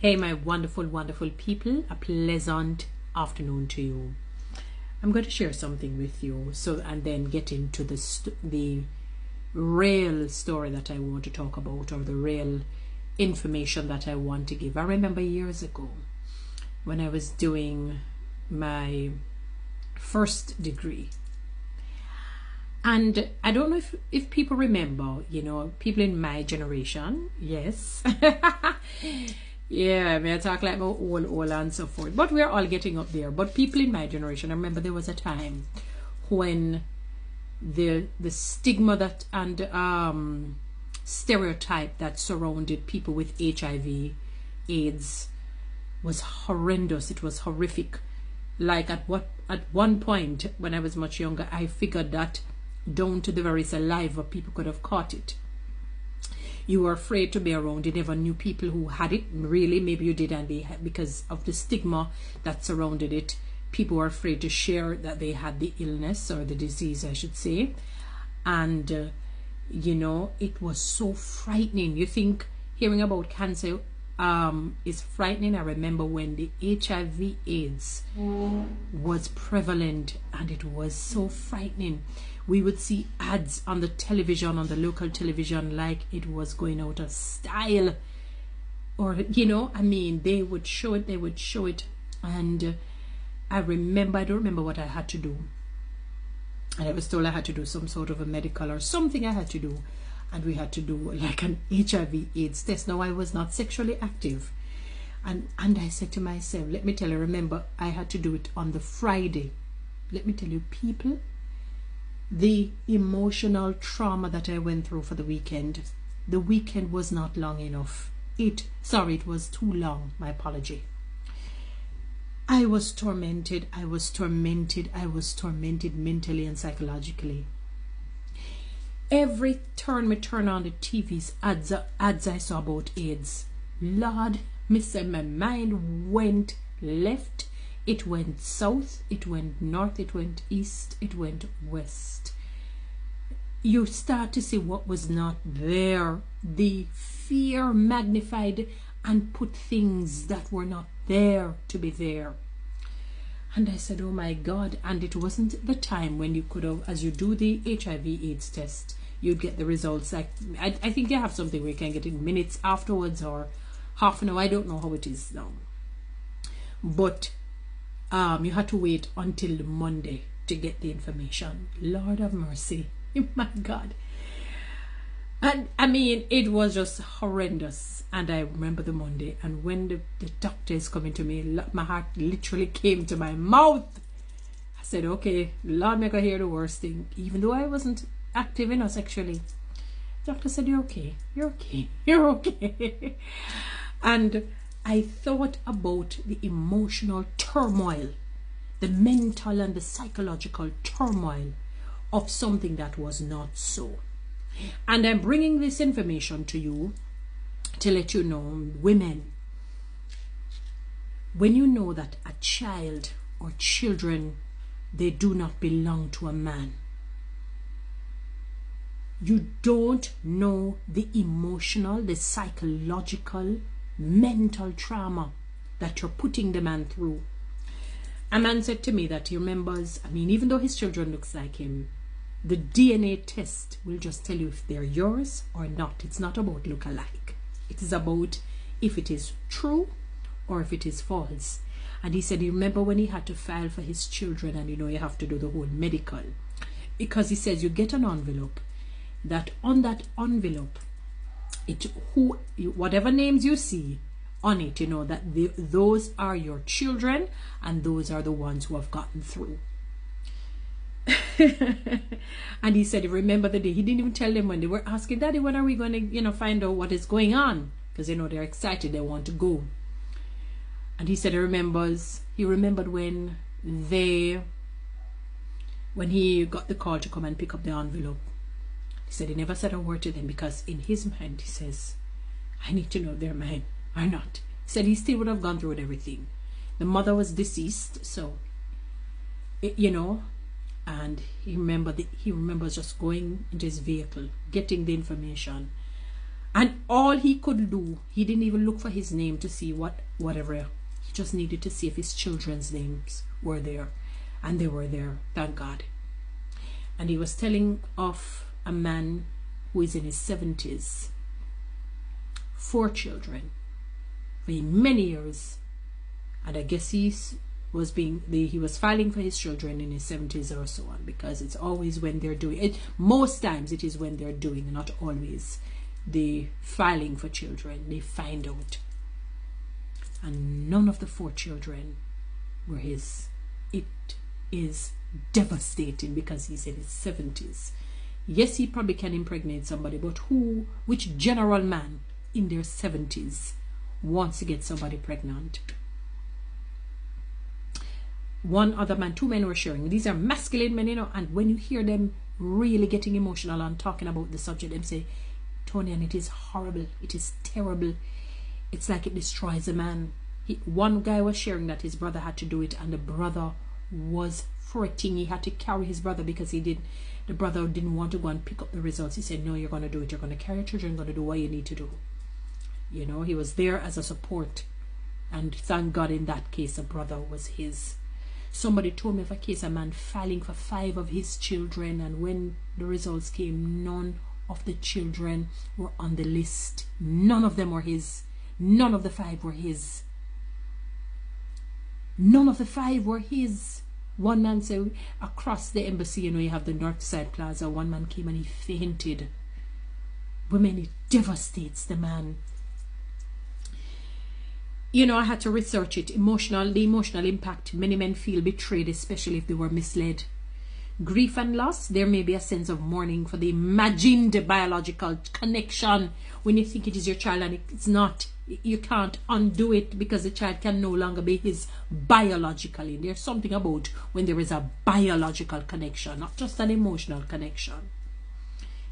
Hey, my wonderful, wonderful people, a pleasant afternoon to you. I'm going to share something with you, and then get into the real story that I want to talk about, or the real information that I want to give. I remember years ago when I was doing my first degree, and I don't know if people remember, people in my generation, yes. Yeah, I mean, I talk like my old and so forth, but we're all getting up there. But people in my generation, I remember there was a time when the stigma that and stereotype that surrounded people with HIV, AIDS was horrendous. It was horrific. Like at one point when I was much younger, I figured that down to the very saliva people could have caught it. You were afraid to be around. You never knew people who had it. Really, maybe you did, and because of the stigma that surrounded it, people were afraid to share that they had the illness, or the disease, I should say. And it was so frightening. You think hearing about cancer is frightening. I remember when the HIV AIDS was prevalent, and it was so frightening. We would see ads on the television, on the local television, like it was going out of style. Or, they would show it, And I don't remember what I had to do. And I was told I had to do some sort of a medical or something I had to do. And we had to do like an HIV AIDS test. Now, I was not sexually active. And I said to myself, let me tell you, remember, I had to do it on the Friday. Let me tell you, people, the emotional trauma that I went through for the weekend was not long enough. It was too long. My apology. I was tormented mentally and psychologically. Every turn on the TV's ads I saw about AIDS. Lord, my mind went left. It went south, it went north, it went east, it went west. You start to see what was not there. The fear magnified and put things that were not there to be there. And I said, oh my God. And it wasn't the time when you could have, as you do the HIV AIDS test, you'd get the results. Like I think you have something where you can get it minutes afterwards or half an hour. I don't know how it is now. But you had to wait until the Monday to get the information. Lord of mercy. My God. And I mean, it was just horrendous. And I remember the Monday. And when the doctor is coming to me, my heart literally came to my mouth. I said, okay, Lord, make I hear the worst thing. Even though I wasn't active sexually. The doctor said, you're okay. You're okay. You're okay. And I thought about the emotional turmoil, the mental and the psychological turmoil of something that was not so. And I'm bringing this information to you to let you know, women, when you know that a child or children, they do not belong to a man, you don't know the emotional, the psychological, mental trauma that you're putting the man through. A man said to me that he remembers, even though his children looks like him, the DNA test will just tell you if they're yours or not. It's not about look-alike. It is about if it is true or if it is false. And he said he remember when he had to file for his children, and you have to do the whole medical, because he says you get an envelope, that on that envelope, whatever names you see on it, that those are your children, and those are the ones who have gotten through. And he said, remember the day, he didn't even tell them when they were asking, Daddy, when are we going to find out what is going on? Because they're excited, they want to go. And he said he remembered when he got the call to come and pick up the envelope. He said he never said a word to them, because in his mind, he says, I need to know if they're mine or not. He said he still would have gone through with everything. The mother was deceased, so, and he remembers just going into his vehicle, getting the information, And all he could do, he didn't even look for his name to see whatever. He just needed to see if his children's names were there. And they were there, thank God. And he was telling of a man who is in his 70s, 4 children, for many years. And I guess he was filing for his children in his 70s or so on, because it's always when they're doing it. Most times it is when they're doing, not always, the filing for children. They find out. And none of the 4 children were his. It is devastating because he's in his 70s. Yes, he probably can impregnate somebody, but which general man in their 70s wants to get somebody pregnant? One other man, 2 men were sharing. These are masculine men, and when you hear them really getting emotional and talking about the subject, them say, Toni-Ann, it is horrible, it is terrible, it's like it destroys a man. One guy was sharing that his brother had to do it, and the brother was fretting. He had to carry his brother because the brother didn't want to go and pick up the results. He said, no, you're going to do it, you're going to carry your children, you're going to do what you need to do. He was there as a support, and thank God in that case the brother was his. Somebody told me of a case, a man filing for 5 of his children, and when the results came, none of the children were on the list. None of them were his. None of the 5 were his. None of the 5 were his. One man said, across the embassy, you have the North Side Plaza, one man came and he fainted. Women, it devastates the man. I had to research it. The emotional impact. Many men feel betrayed, especially if they were misled. Grief and loss. There may be a sense of mourning for the imagined biological connection when you think it is your child and it's not. You can't undo it because the child can no longer be his biologically. There's something about when there is a biological connection, not just an emotional connection.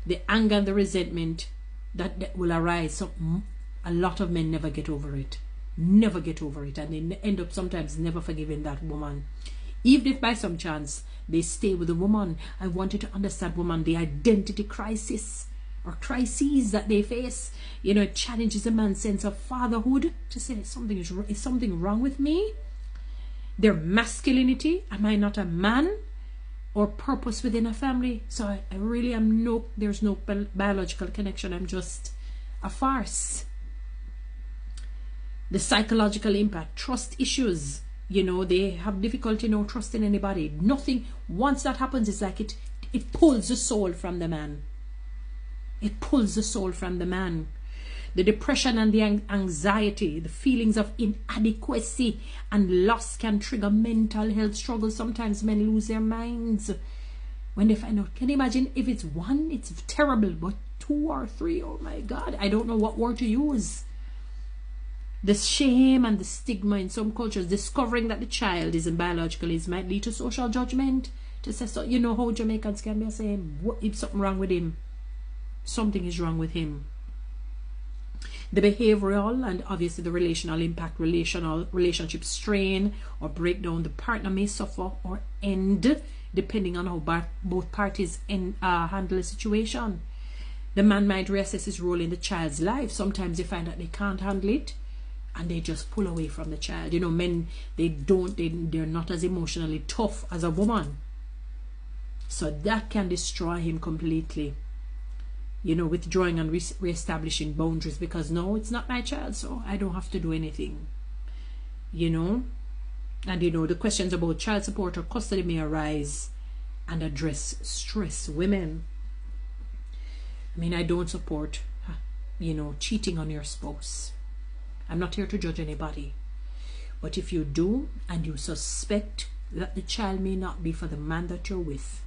The anger and the resentment that will arise. So a lot of men never get over it. Never get over it, and they end up sometimes never forgiving that woman, even if by some chance they stay with the woman. I wanted to understand woman, the identity crisis or crises that they face. It challenges a man's sense of fatherhood to say is something wrong with me. Their masculinity, am I not a man? Or purpose within a family. So I really am there's no biological connection. I'm just a farce. The psychological impact, trust issues. They have difficulty trusting anybody. Nothing. Once that happens, it's like it pulls the soul from the man. It pulls the soul from the man. The depression and the anxiety, the feelings of inadequacy and loss can trigger mental health struggles. Sometimes men lose their minds when they find out. Can you imagine if it's 1, it's terrible, but 2 or 3, oh my God, I don't know what word to use. The shame and the stigma in some cultures, discovering that the child isn't biological might lead to social judgment. To say, so how Jamaicans can be saying, what if something wrong with him? Something is wrong with him. The behavioral and obviously the relational impact, relationship strain or breakdown. The partner may suffer or end depending on how both parties handle the situation. The man might reassess his role in the child's life. Sometimes they find that they can't handle it, and they just pull away from the child. Men, they're not as emotionally tough as a woman. So that can destroy him completely. Withdrawing and reestablishing boundaries because no, it's not my child, so I don't have to do anything. And the questions about child support or custody may arise and address stress. Women, I don't support, cheating on your spouse. I'm not here to judge anybody. But if you do and you suspect that the child may not be for the man that you're with,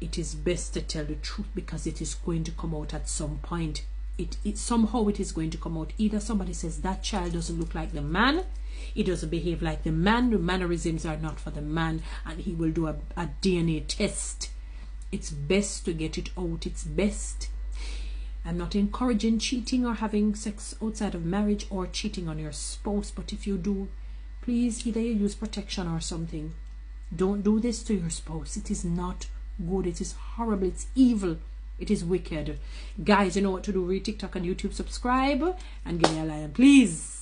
it is best to tell the truth because it is going to come out at some point. Somehow it is going to come out. Either somebody says that child doesn't look like the man, he doesn't behave like the man, the mannerisms are not for the man, and he will do a DNA test. It's best to get it out. It's best. I'm not encouraging cheating or having sex outside of marriage or cheating on your spouse, but if you do, please either you use protection or something. Don't do this to your spouse. It is not good. It is horrible. It's evil. It is wicked. Guys, you know what to do. Read TikTok and YouTube, subscribe, and give me a like, please.